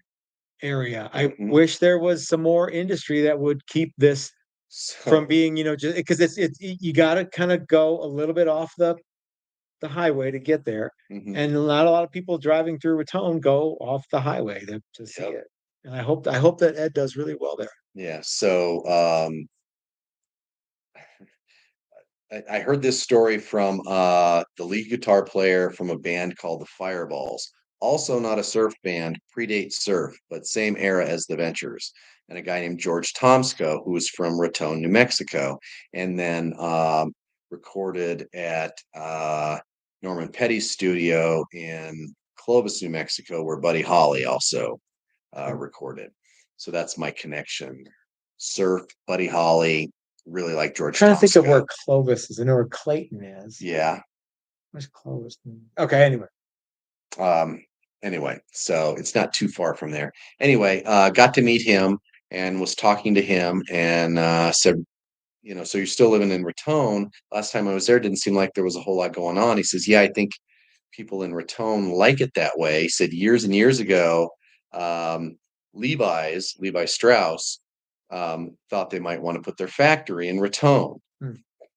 area. I Mhm. wish there was some more industry that would keep this from So, being, just because you got to kind of go a little bit off the highway to get there, mhm. and not a lot of people driving through Raton go off the highway to see Yep. it. And I hope that Ed does really well there. Yeah. So, I heard this story from the lead guitar player from a band called the Fireballs. Also, not a surf band, predates surf, but same era as the Ventures. And a guy named George Tomsko, who was from Raton, New Mexico, and then recorded at Norman Petty's studio in Clovis, New Mexico, where Buddy Holly also recorded. So that's my connection. Surf, Buddy Holly, really like George Trying to think of Tomsko. where Clovis is. I know where Clayton is. Yeah. Where's Clovis? Okay, anyway. Um, anyway, so it's not too far from there. Anyway, got to meet him and was talking to him and said, so you're still living in Raton. Last time I was there, didn't seem like there was a whole lot going on. He says, yeah, I think people in Raton like it that way. He said years and years ago, um, Levi Strauss, thought they might want to put their factory in Raton. Hmm.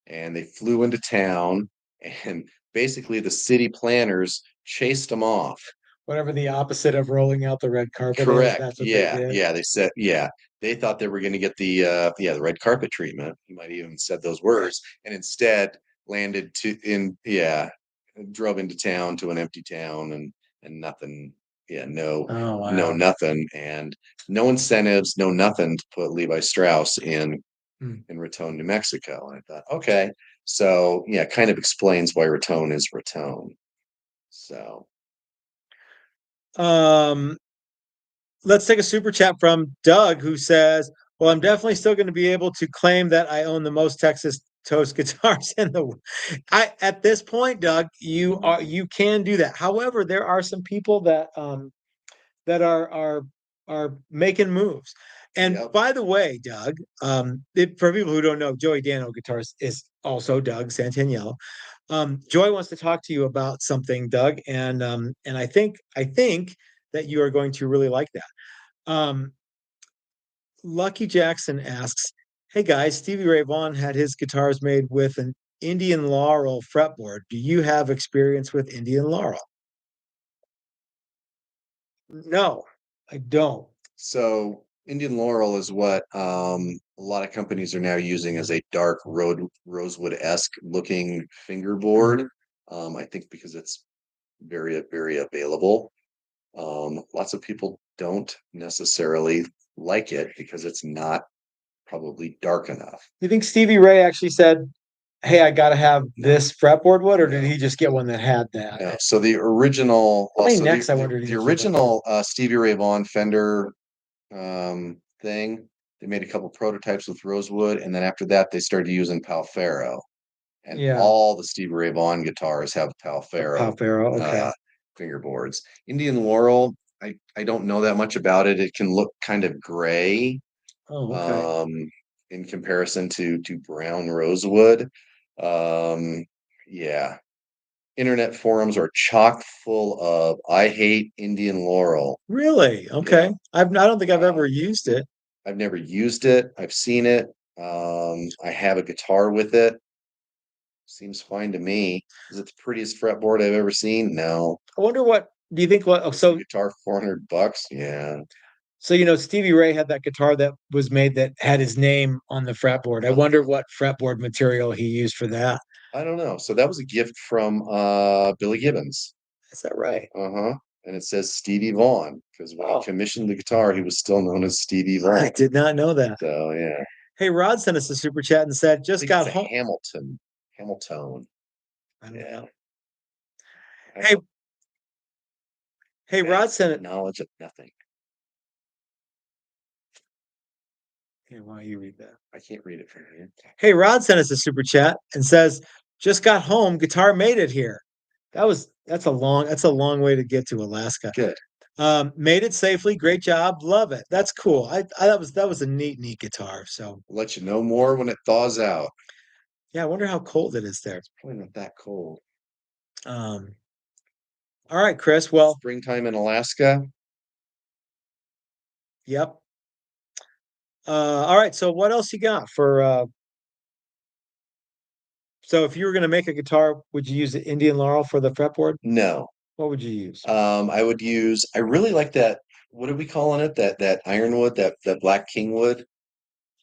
And they flew into town, and basically the city planners chased them off. Whatever the opposite of rolling out the red carpet is, Correct. that's what they Yeah. did. Yeah. They said, yeah, they thought they were going to get the red carpet treatment. You might even said those words, and instead landed drove into town to an empty town and nothing. Yeah. No, Oh no, wow. nothing. And no incentives, no nothing to put Levi Strauss Hmm. in Raton, New Mexico. And I thought, okay. So yeah, kind of explains why Raton is Raton. So Um, let's take a super chat from Doug, who says, well, I'm definitely still going to be able to claim that I own the most Texas Toast guitars in the at this point, Doug, you can do that. However, there are some people that are making moves. And yep. by the way, Doug, for people who don't know, Joey Dano Guitars is also Doug Santaniello. Joy wants to talk to you about something, Doug, and I think that you are going to really like that. Lucky Jackson asks, "Hey guys, Stevie Ray Vaughan had his guitars made with an Indian Laurel fretboard. Do you have experience with Indian Laurel?" No, I don't. So Indian Laurel is what a lot of companies are now using as a dark rosewood-esque looking fingerboard. I think because it's very, very available. Lots of people don't necessarily like it because it's not probably dark enough. You think Stevie Ray actually said, "Hey, I got to have No, this fretboard wood," or did no, he just get one that had that? no. So the original, How well, many so necks, I wonder, did the he keep up? original Stevie Ray Vaughan Fender thing, they made a couple prototypes with rosewood, and then after that, they started using Palfaro, and Yeah, all the Stevie Ray Vaughan guitars have the Palfaro Pop Arrow. Okay. uh, fingerboards. Indian Laurel, I don't know that much about it. It can look kind of gray Oh, okay. um, in comparison to brown rosewood. Um, yeah, internet forums are chock full of "I hate Indian Laurel." Really? Yeah, Okay. I don't think I've ever um, used it. I've never used it. I've seen it. I have a guitar with it. Seems fine to me. Is it the prettiest fretboard I've ever seen? No. I wonder what do you think? What? Oh, Is the so guitar $400? Yeah. Stevie Ray had that guitar that was made that had his name on the fretboard. I Yep. wonder what fretboard material he used for that. I don't know. So that was a gift from Billy Gibbons. Is that right? Uh-huh. And it says Stevie Vaughan because when he Oh, commissioned the guitar, he was still known as Stevie I Vaughan. did not know that. So yeah. Hey, Rod sent us a super chat and said, I "Just think it's got a home." Hamilton. Hamiltone. I don't Yeah. know. I Hey, have hey, Rod vast sent it. knowledge of nothing. Hey, why don't you read that? I can't read it from here. Hey, Rod sent us a super chat and says, "Just got home. Guitar made it here." That's a long way to get to Alaska. Good. Made it safely. Great job. Love it. That's cool. That was a neat guitar. So I'll let you know more when it thaws out. yeah, I wonder how cold it is there. It's probably not that cold. Um, all right, Chris. Well, Springtime in Alaska. yep. All right. So what else you got for so if you were gonna make a guitar, would you use the Indian Laurel for the fretboard? No. What would you use? I really like that. What are we calling it? That ironwood, that black kingwood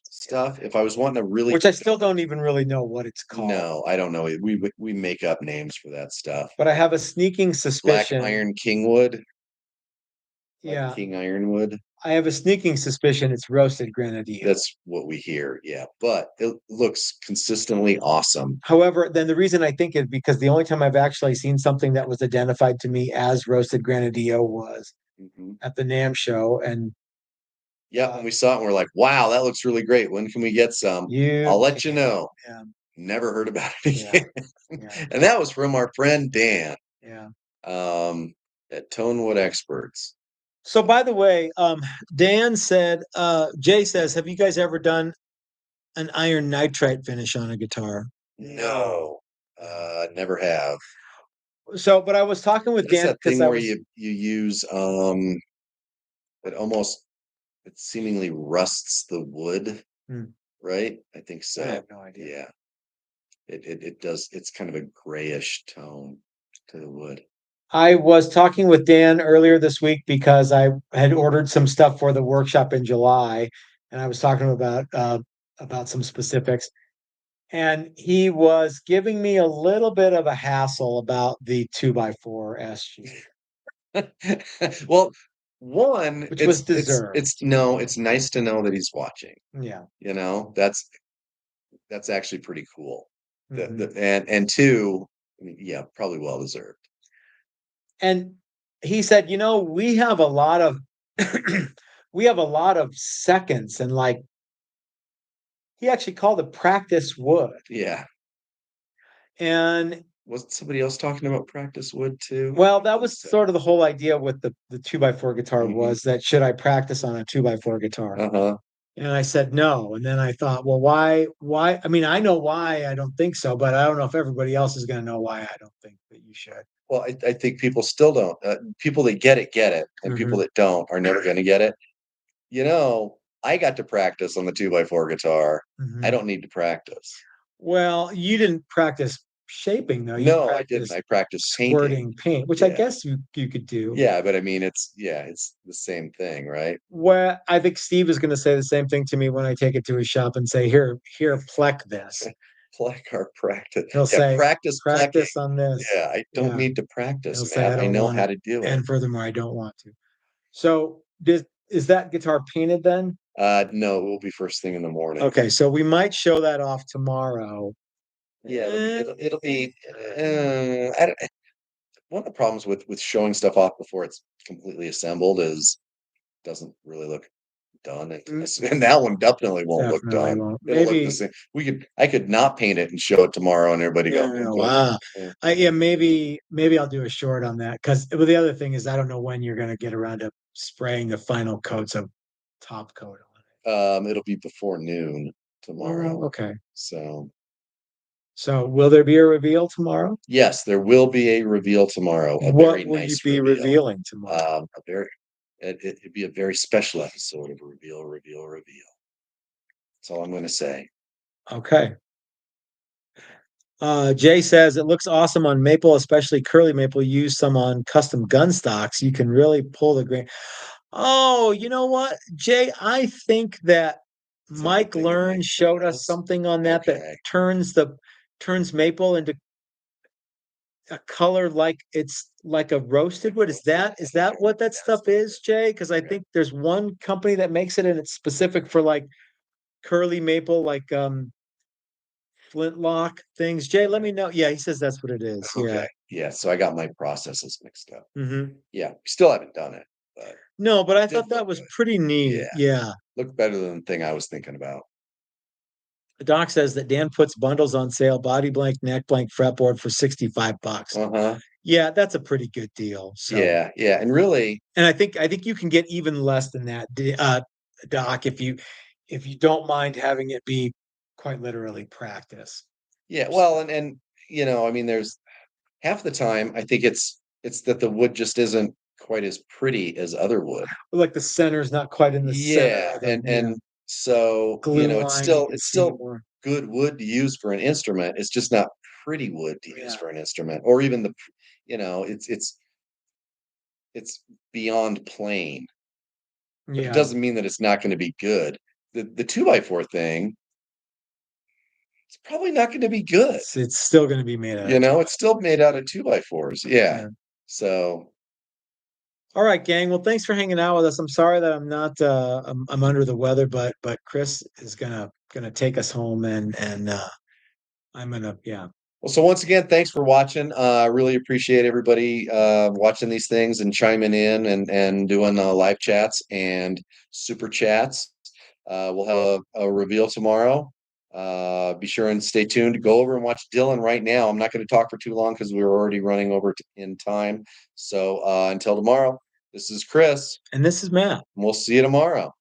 stuff. If I was wanting a really, Which I still don't even really know what it's called. no, I don't know. We make up names for that stuff. But I have a sneaking Black suspicion. iron kingwood, black Yeah, king ironwood. I have a sneaking suspicion it's roasted grenadine. That's what we hear. Yeah, but it looks consistently awesome. However, then the reason I think is because the only time I've actually seen something that was identified to me as roasted grenadillo was Mhm. at the NAM show, and Yeah, when we saw it, and we're like, wow, that looks really great. When can we get some? you I'll let you can, know. yeah, Never heard about it yeah, again. yeah, And that was from our friend Dan, yeah. um, at Tonewood Experts. So by the way, Dan said, Jay says, have you guys ever done an iron nitride finish on a guitar? No, No. never have. So, but I was talking with That's Dan that because thing I where was, you use it almost it seemingly rusts the wood, hmm, right? I think I so. have no idea. Yeah. It does. It's kind of a grayish tone to the wood. I was talking with Dan earlier this week because I had ordered some stuff for the workshop in July, and I was talking about some specifics. And he was giving me a little bit of a hassle about the 2x4 SG, Well, one, which was deserved. it's no, it's nice to know that he's watching. Yeah. You know, that's actually pretty cool. Mhm. And two, I mean, yeah, probably well deserved. And he said, we have a lot of we have a lot of seconds and like he actually called it practice wood. Yeah. And Wasn't somebody else talking about practice wood too? well, that was sort of the whole idea with the 2x4 guitar Hmm. was that should I practice on a 2x4 guitar? Uh-huh. And I said no. And then I thought, well, why? I mean, I know why I don't think so, but I don't know if everybody else is going to know why I don't think that you should. Well, I think people still don't. People that get it, and people Mhm, that don't are never going to get it. You know, I got to practice on the 2x4 guitar. I mhm. don't need to practice. Well, you didn't practice shaping though. You No, I didn't. practiced I practiced painting. squirting paint, which I Yeah. guess you could do. Yeah, but I mean, it's the same thing, right? Well, I think Steve is going to say the same thing to me when I take it to his shop and say, here, pleck this. Plec or practice. He'll Yeah, say, practice plecking. practice on this. Yeah, I don't Yeah. need to practice, He'll say, man. I I don't know want how it. to do it. And furthermore, I don't want to. So is that guitar painted then? No, it will be first thing in the morning. Okay, so we might show that off tomorrow. Yeah, Eh, it'll be. I don't, one of the problems with showing stuff off before it's completely assembled is doesn't really look done, and, mm, and that one definitely won't look definitely done. won't. It'll look the Maybe, same. I could not paint it and show it tomorrow, and everybody go, yeah, "What?" wow. Yeah. Yeah, maybe I'll do a short on that because well, the other thing is I don't know when you're gonna get around to spraying the final coats of top coat It'll be before noon on it. tomorrow. Okay. So So will there be a reveal tomorrow? yes, there will be a reveal tomorrow. A What very will you nice be reveal. revealing tomorrow? A very it'd be a very special episode of reveal. That's all I'm going to say. Okay. Jay says it looks awesome on maple, especially curly maple. Use some on custom gun stocks. You can really pull the grain. Oh, you know what, Jay? I think that Somebody Mike thinking Learn Mike showed us does. something on that Okay. turns maple into a color like it's like a roasted wood. Is that what that stuff is, Jay? Because I Okay. think there's one company that makes it and it's specific for like curly maple, like flintlock things. Jay, let me know. Yeah, he says that's what it is. Yeah. Okay. Yeah. So I got my processes mixed up. Hmm. Yeah. Still haven't done it, but No, but I did thought that look was good. pretty neat. Yeah. Yeah. Looked better than the thing I was thinking about. Doc says that Dan puts bundles on sale, body blank, neck blank, fretboard for $65. Uh-huh. Yeah, that's a pretty good deal. So, Yeah, yeah. And really, and I think you can get even less than that, Doc, if you don't mind having it be quite literally practice. yeah, well, So, and I mean, there's half the time I think it's that the wood just isn't quite as pretty as other wood. like the center's not quite in the center Yeah, of the, and so, glue it's line. You still can it's see still more. good wood to use for an instrument. It's just not pretty wood to use Yeah. for an instrument, or even it's beyond plain, but it Yeah. doesn't mean that it's not going to be good. The two by four thing, it's probably not going to be good. It's still going to be made out of two. It's still made out of two by fours. Yeah. Yeah. So, All right, gang. Well, thanks for hanging out with us. I'm sorry that I'm not I'm under the weather, but Chris is gonna take us home and I'm gonna yeah. well, so once again, thanks for watching. I really appreciate everybody watching these things and chiming in and doing live chats and super chats. We'll have a reveal tomorrow. Be sure and stay tuned. Go over and watch Dylan right now. I'm not going to talk for too long because we're already running over in time. So until tomorrow, this is Chris, And this is Matt. and we'll see you tomorrow.